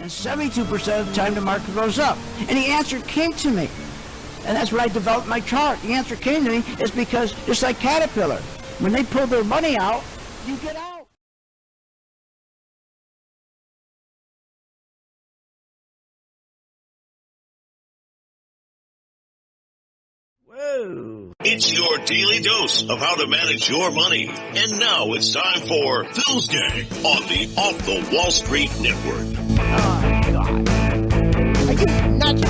And 72% of the time the market goes up. And the answer came to me. And that's when I developed my chart. The answer came to me is because, just like Caterpillar, when they pull their money out, you get out. Whoa. It's your daily dose of how to manage your money. And now it's time for Phil's Gang on the Off the Wall Street Network. Oh, God. Are you nuts?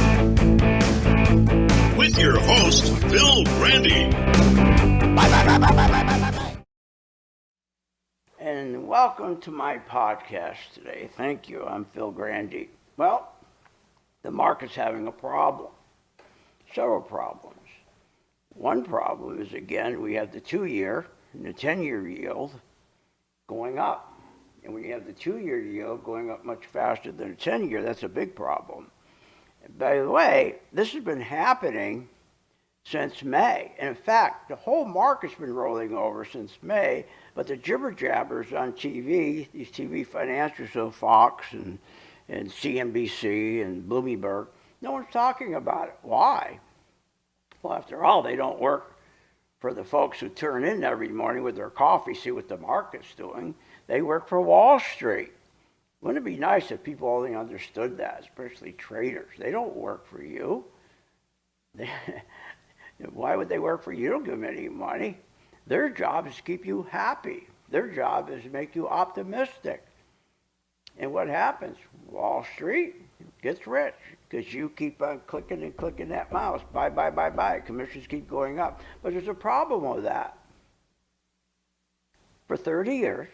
With your host, Phil Grande. Bye. And welcome to my podcast today. Thank you. I'm Phil Grande. Well, the market's having a problem. Several problems. One problem is, again, we have the 2-year and the 10-year yield going up. And when you have the 2-year yield going up much faster than the 10-year, that's a big problem. And by the way, this has been happening since May. And in fact, the whole market's been rolling over since May, but the jibber-jabbers on TV, these TV financiers, so Fox and CNBC and Bloomberg, no one's talking about it. Why? Well, after all, they don't work for the folks who turn in every morning with their coffee, see what the market's doing. They work for Wall Street. Wouldn't it be nice if people only understood that, especially traders? They don't work for you. Why would they work for you? You don't give them any money. Their job is to keep you happy. Their job is to make you optimistic. And what happens? Wall Street gets rich because you keep on clicking and clicking that mouse. Buy. Commissions keep going up. But there's a problem with that. For 30 years,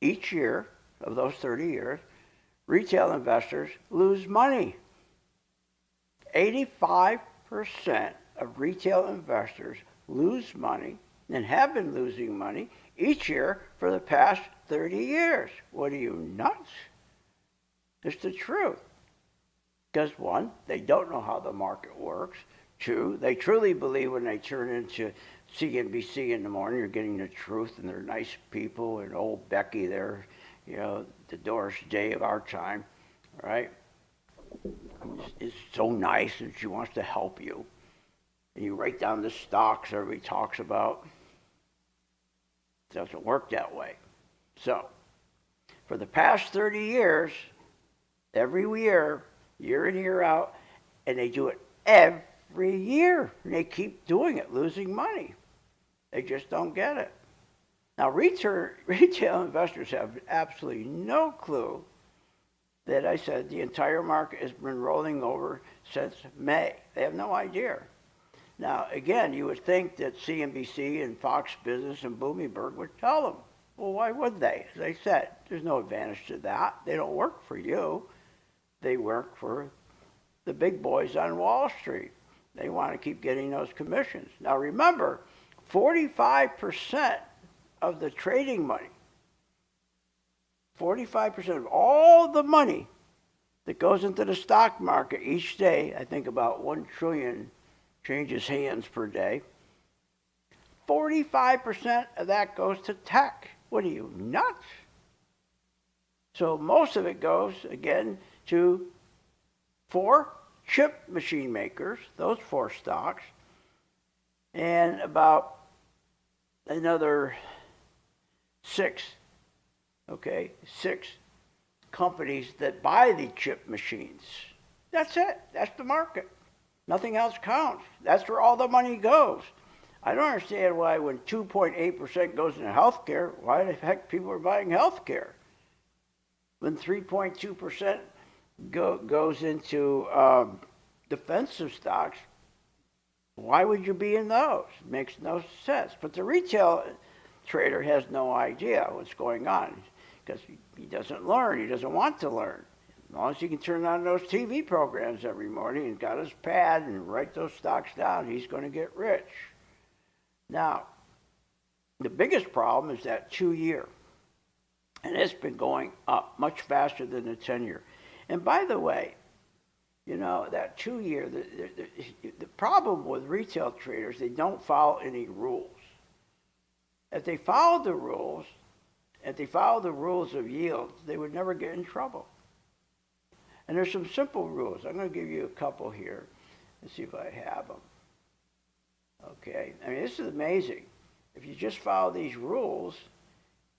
each year of those 30 years, retail investors lose money. 85% of retail investors lose money and have been losing money each year for the past 30 years. What are you, nuts? It's the truth. Because one, they don't know how the market works. Two, they truly believe when they turn into CNBC in the morning, you're getting the truth, and they're nice people, and old Becky there, the Doris Day of our time, right? Is so nice, and she wants to help you. And you write down the stocks everybody talks about. It doesn't work that way. So, for the past 30 years, every year in, year out, and they do it every year. And they keep doing it, losing money. They just don't get it. Now, retail investors have absolutely no clue that I said the entire market has been rolling over since May. They have no idea. Now, again, you would think that CNBC and Fox Business and Bloomberg would tell them. Well, why would they? As I said, there's no advantage to that. They don't work for you. They work for the big boys on Wall Street. They want to keep getting those commissions. Now, remember, 45% of the trading money, 45% of all the money that goes into the stock market each day, I think about 1 trillion changes hands per day, 45% of that goes to tech. What are you, nuts? So most of it goes, again, to 4 chip machine makers, those 4 stocks, and about another 6 companies that buy the chip machines. That's it. That's the market. Nothing else counts. That's where all the money goes. I don't understand why when 2.8% goes into healthcare, why the heck people are buying healthcare? When 3.2% goes into defensive stocks, why would you be in those? It makes no sense. But the retail trader has no idea what's going on because he doesn't learn. He doesn't want to learn. As long as he can turn on those TV programs every morning and got his pad and write those stocks down, he's going to get rich. Now, the biggest problem is that 2-year. And it's been going up much faster than the 10-year. And by the way, that 2-year, the problem with retail traders, they don't follow any rules. If they followed the rules of yield, they would never get in trouble. And there's some simple rules. I'm going to give you a couple here and see if I have them. Okay, I mean, this is amazing. If you just follow these rules,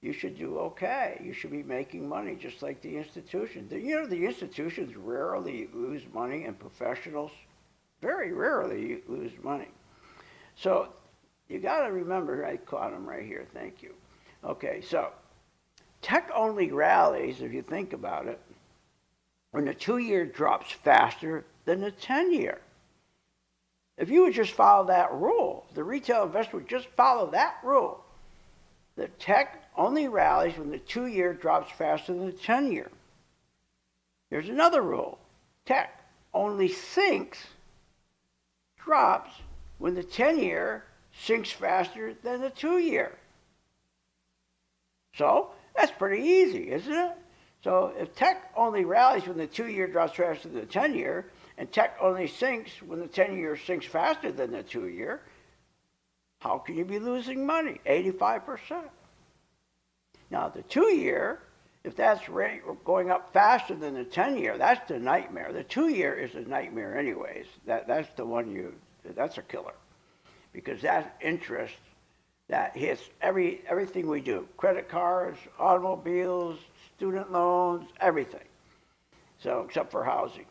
you should do okay. You should be making money just like the institutions. You know, the institutions rarely lose money, and professionals very rarely lose money. So you got to remember, I caught them right here, thank you. Okay, so tech-only rallies, if you think about it, when the 2-year drops faster than the 10-year. If you would just follow that rule, the retail investor would just follow that rule. The tech only rallies when the 2-year drops faster than the 10-year. Here's another rule. Tech only drops when the 10-year sinks faster than the 2-year. So that's pretty easy, isn't it? So if tech only rallies when the 2-year drops faster than the 10-year, and tech only sinks when the 10-year sinks faster than the 2-year, how can you be losing money? 85%. Now the 2-year, if that's going up faster than the 10-year, that's the nightmare. The 2-year is a nightmare anyways. That's the one that's a killer. Because that interest, that hits everything we do. Credit cards, automobiles, student loans, everything. So, except for housing.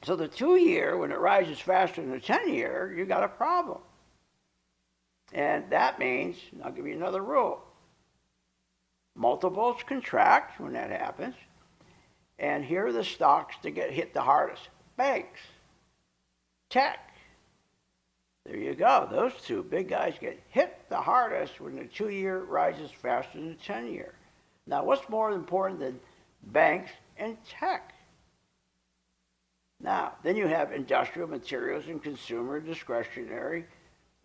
So the 2-year, when it rises faster than the 10-year, you got a problem. And that means, I'll give you another rule. Multiples contract when that happens. And here are the stocks that get hit the hardest. Banks, tech. There you go. Those two big guys get hit the hardest when the 2-year rises faster than the 10-year. Now, what's more important than banks and tech? Now, then you have industrial materials and consumer discretionary.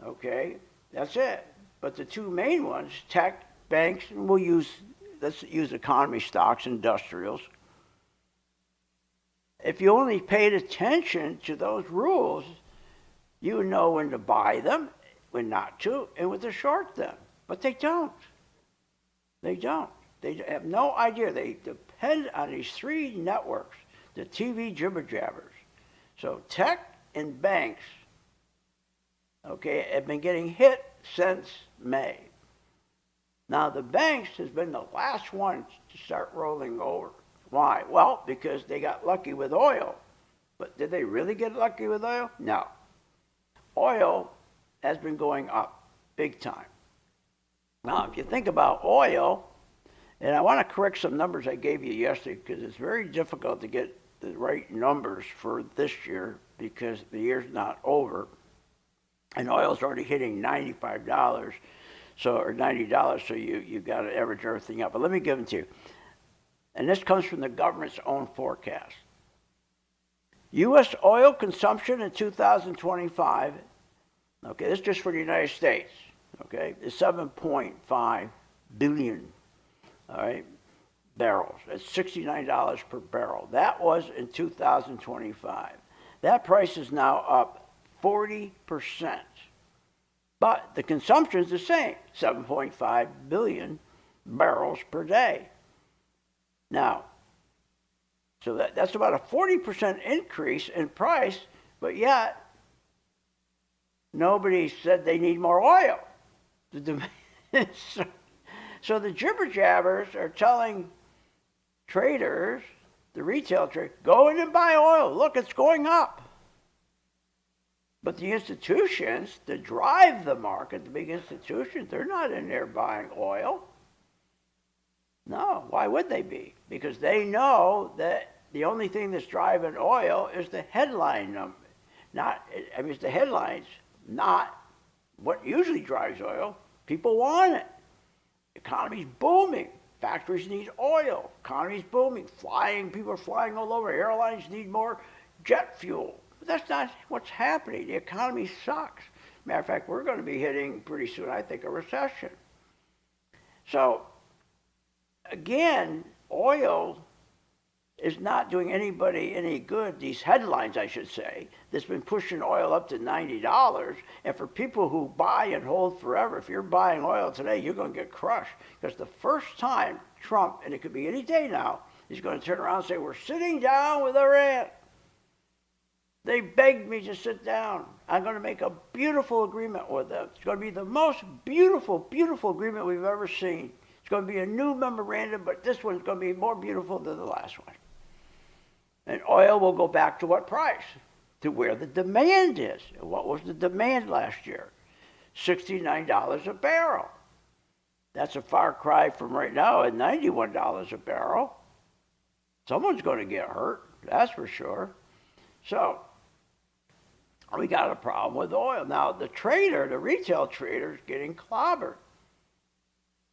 Okay, that's it. But the two main ones, tech, banks, and let's use economy stocks, industrials. If you only paid attention to those rules, you would know when to buy them, when not to, and when to short them. But they don't. They don't. They have no idea. They depend on these 3 networks, the TV jibber jabbers. So tech and banks, okay, have been getting hit since May. Now the banks has been the last one to start rolling over. Why? Well, because they got lucky with oil. But did they really get lucky with oil? No. Oil has been going up big time. Now, if you think about oil, and I want to correct some numbers I gave you yesterday because it's very difficult to get the right numbers for this year because the year's not over. And oil's already hitting $95, or $90, so you got to average everything up. But let me give them to you. And this comes from the government's own forecast. U.S. oil consumption in 2025, okay, this is just for the United States, okay, is 7.5 billion, all right, barrels. It's $69 per barrel. That was in 2025. That price is now up 40%. But the consumption is the same, 7.5 billion barrels per day. Now, so that's about a 40% increase in price, but yet nobody said they need more oil. So the jibber jabbers are telling traders, the retail trade, go in and buy oil. Look, it's going up. But the institutions that drive the market, the big institutions, they're not in there buying oil. No, why would they be? Because they know that the only thing that's driving oil is the headline number. It's the headlines, not what usually drives oil. People want it. The economy's booming. Factories need oil. Economy's booming. People are flying all over. Airlines need more jet fuel. But that's not what's happening. The economy sucks. Matter of fact, we're going to be hitting pretty soon, I think, a recession. So, again, oil is not doing anybody any good. These headlines, I should say, that's been pushing oil up to $90. And for people who buy and hold forever, if you're buying oil today, you're going to get crushed. Because the first time Trump, and it could be any day now, He's going to turn around and say, we're sitting down with Iran. They begged me to sit down. I'm going to make a beautiful agreement with them. It's going to be the most beautiful, beautiful agreement we've ever seen. It's going to be a new memorandum, but this one's going to be more beautiful than the last one. And oil will go back to what price? To where the demand is. And what was the demand last year? $69 a barrel. That's a far cry from right now at $91 a barrel. Someone's going to get hurt, that's for sure. So we got a problem with oil. Now the trader, the retail trader, is getting clobbered.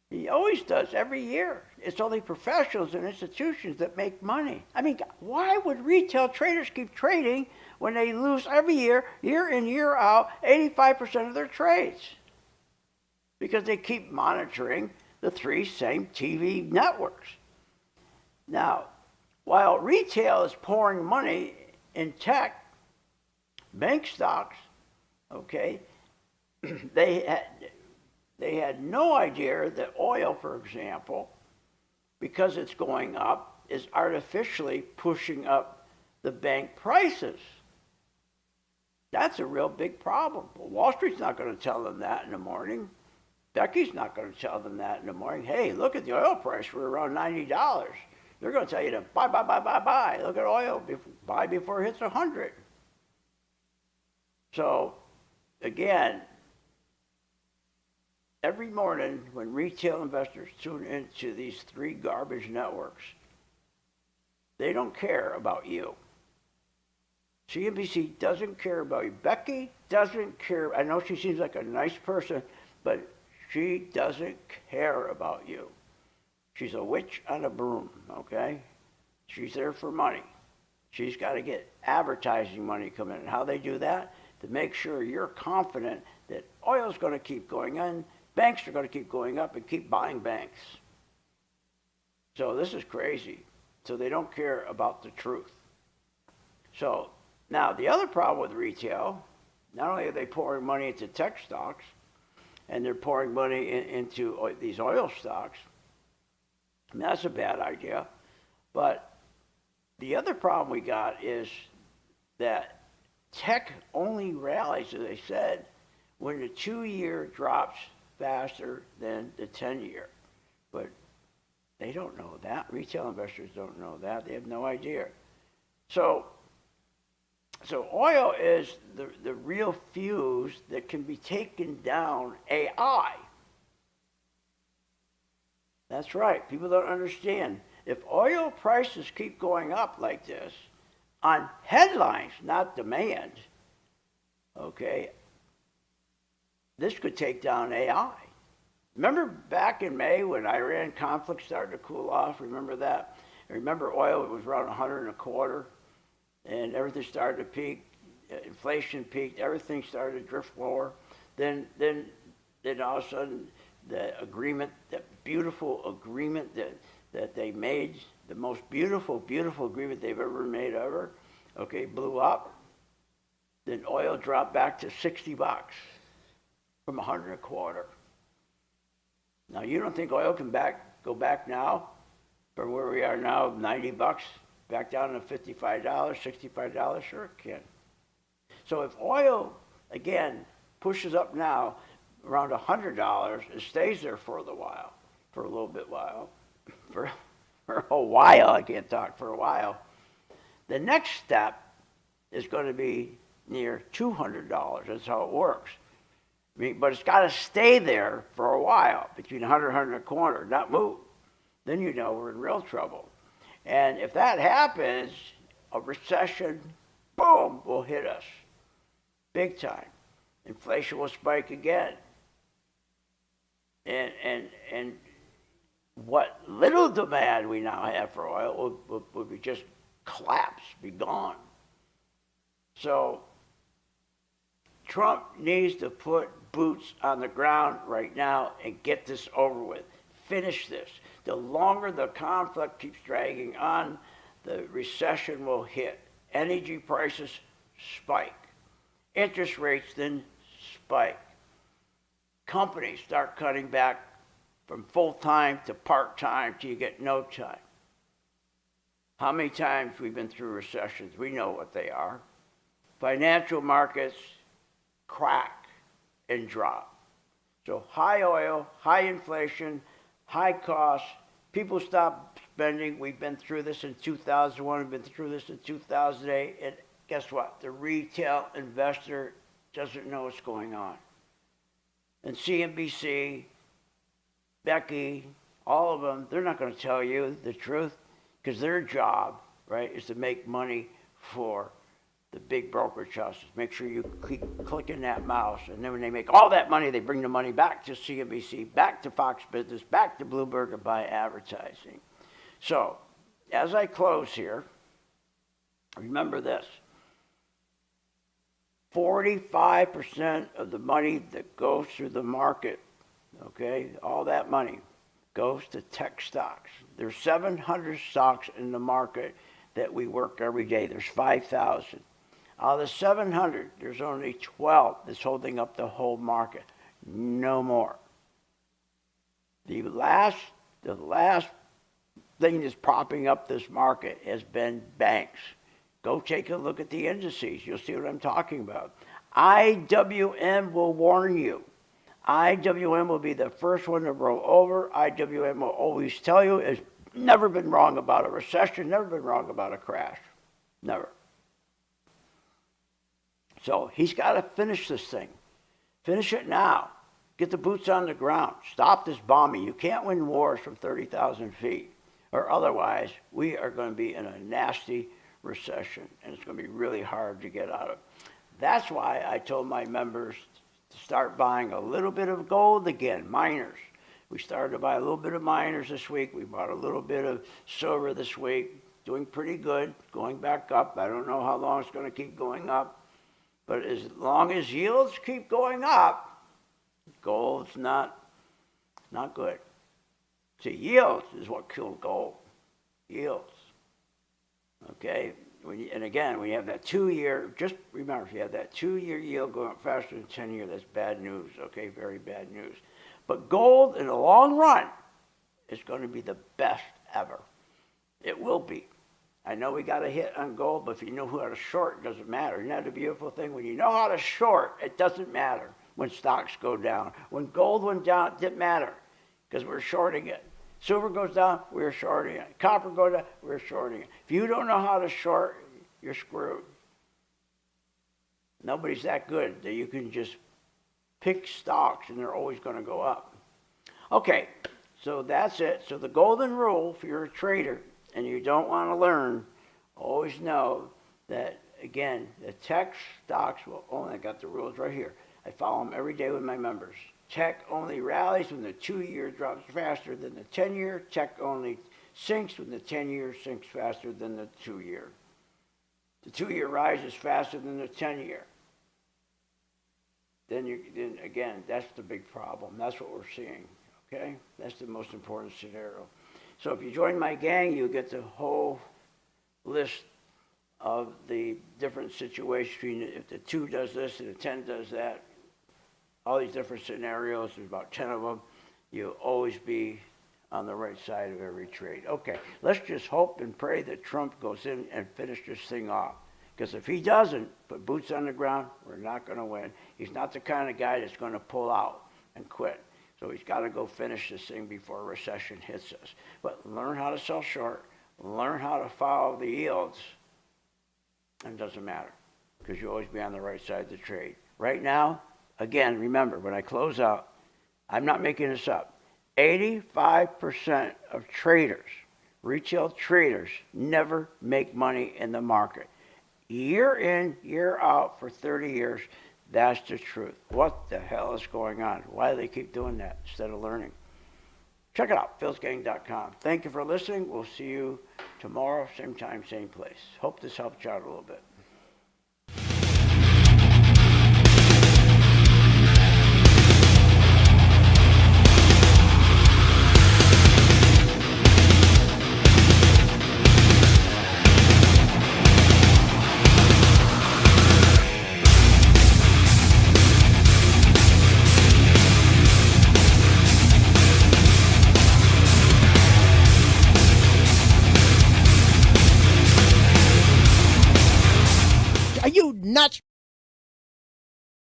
He always does every year. It's only professionals and institutions that make money. I mean, why would retail traders keep trading when they lose every year, year in, year out, 85% of their trades? Because they keep monitoring the three same TV networks. Now, while retail is pouring money in tech, bank stocks, okay, they had no idea that oil, for example, because it's going up, is artificially pushing up the bank prices. That's a real big problem. Well, Wall Street's not going to tell them that in the morning. Becky's not going to tell them that in the morning. Hey, look at the oil price. We're around $90. They're going to tell you to buy. Look at oil. Buy before it hits 100. So, again, every morning when retail investors tune into these three garbage networks, they don't care about you. CNBC doesn't care about you. Becky doesn't care. I know she seems like a nice person, but she doesn't care about you. She's a witch on a broom, okay? She's there for money. She's got to get advertising money coming in. And how they do that? To make sure you're confident that oil's going to keep going on, banks are going to keep going up and keep buying banks. So this is crazy. So they don't care about the truth. So now the other problem with retail, not only are they pouring money into tech stocks, and they're pouring money into these oil stocks, I mean, that's a bad idea. But the other problem we got is that tech only rallies, as I said, when the 2-year drops faster than the 10-year. But they don't know that. Retail investors don't know that. They have no idea. So oil is the real fuse that can be taken down AI. That's right. People don't understand. If oil prices keep going up like this, on headlines, not demand, okay, this could take down AI. Remember back in May when Iran conflict started to cool off? Remember that? Remember oil, it was around 100 and a quarter, and everything started to peak. Inflation peaked. Everything started to drift lower. Then all of a sudden, the agreement, that beautiful agreement that they made, the most beautiful, beautiful agreement they've ever made ever, okay, blew up. Then oil dropped back to $60 from 100 and a quarter. Now, you don't think oil can go back now from where we are now, $90, back down to $55, $65? Sure it can. So if oil, again, pushes up now around $100, it stays there for a while, for a little bit while, for a while, I can't talk, for a while. The next step is going to be near $200. That's how it works. I mean, but it's got to stay there for a while, between 100 and 100 and a quarter, not move. Then you know we're in real trouble. And if that happens, a recession, boom, will hit us. Big time. Inflation will spike again. And what little demand we now have for oil will be just collapse, be gone. So Trump needs to put boots on the ground right now and get this over with. Finish this. The longer the conflict keeps dragging on, the recession will hit. Energy prices spike. Interest rates then spike. Companies start cutting back from full-time to part-time till you get no time. How many times we've been through recessions? We know what they are. Financial markets crack and drop. So high oil, high inflation, high costs, people stop spending. We've been through this in 2001, we've been through this in 2008, and guess what? The retail investor doesn't know what's going on. And CNBC, Becky, all of them, they're not going to tell you the truth because their job, right, is to make money for the big brokerage houses. Make sure you keep clicking that mouse. And then when they make all that money, they bring the money back to CNBC, back to Fox Business, back to Bloomberg, and buy advertising. So, as I close here, remember this. 45% of the money that goes through the market, okay, all that money goes to tech stocks. There's 700 stocks in the market that we work every day. There's 5,000. Out of the 700, there's only 12 that's holding up the whole market. No more. The last thing that's propping up this market has been banks. Go take a look at the indices. You'll see what I'm talking about. IWM will warn you. IWM will be the first one to roll over. IWM will always tell you it's never been wrong about a recession, never been wrong about a crash. Never. So he's got to finish this thing. Finish it now. Get the boots on the ground. Stop this bombing. You can't win wars from 30,000 feet, or otherwise we are going to be in a nasty recession, and it's going to be really hard to get out of. That's why I told my members to start buying a little bit of gold again, miners. We started to buy a little bit of miners this week. We bought a little bit of silver this week. Doing pretty good, going back up. I don't know how long it's going to keep going up. But as long as yields keep going up, gold's not good. See, yields is what killed gold. Yields. Okay? And again, when you have that 2-year, just remember, if you have that 2-year yield going up faster than 10-year, that's bad news, okay? Very bad news. But gold, in the long run, is going to be the best ever. It will be. I know we got a hit on gold, but if you know how to short, it doesn't matter. Isn't that a beautiful thing? When you know how to short, it doesn't matter when stocks go down. When gold went down, it didn't matter because we're shorting it. Silver goes down, we're shorting it. Copper goes down, we're shorting it. If you don't know how to short, you're screwed. Nobody's that good that you can just pick stocks and they're always going to go up. Okay, so that's it. So the golden rule, if you're a trader and you don't want to learn, always know that, again, the tech stocks will only, I got the rules right here. I follow them every day with my members. Tech only rallies when the 2-year drops faster than the 10-year. Tech only sinks when the 10-year sinks faster than the 2-year. The 2-year rises faster than the 10-year. Then again, that's the big problem. That's what we're seeing, okay? That's the most important scenario. So if you join my gang, you get the whole list of the different situations. If the 2 does this and the 10 does that, all these different scenarios, there's about 10 of them, you'll always be on the right side of every trade. Okay, let's just hope and pray that Trump goes in and finishes this thing off. Because if he doesn't put boots on the ground, we're not going to win. He's not the kind of guy that's going to pull out and quit. So he's got to go finish this thing before a recession hits us. But learn how to sell short. Learn how to follow the yields. And it doesn't matter because you'll always be on the right side of the trade. Right now, again, remember, when I close out, I'm not making this up. 85% of traders, retail traders, never make money in the market. Year in, year out for 30 years. That's the truth. What the hell is going on? Why do they keep doing that instead of learning? Check it out, philsgang.com. Thank you for listening. We'll see you tomorrow, same time, same place. Hope this helped you out a little bit. nuts.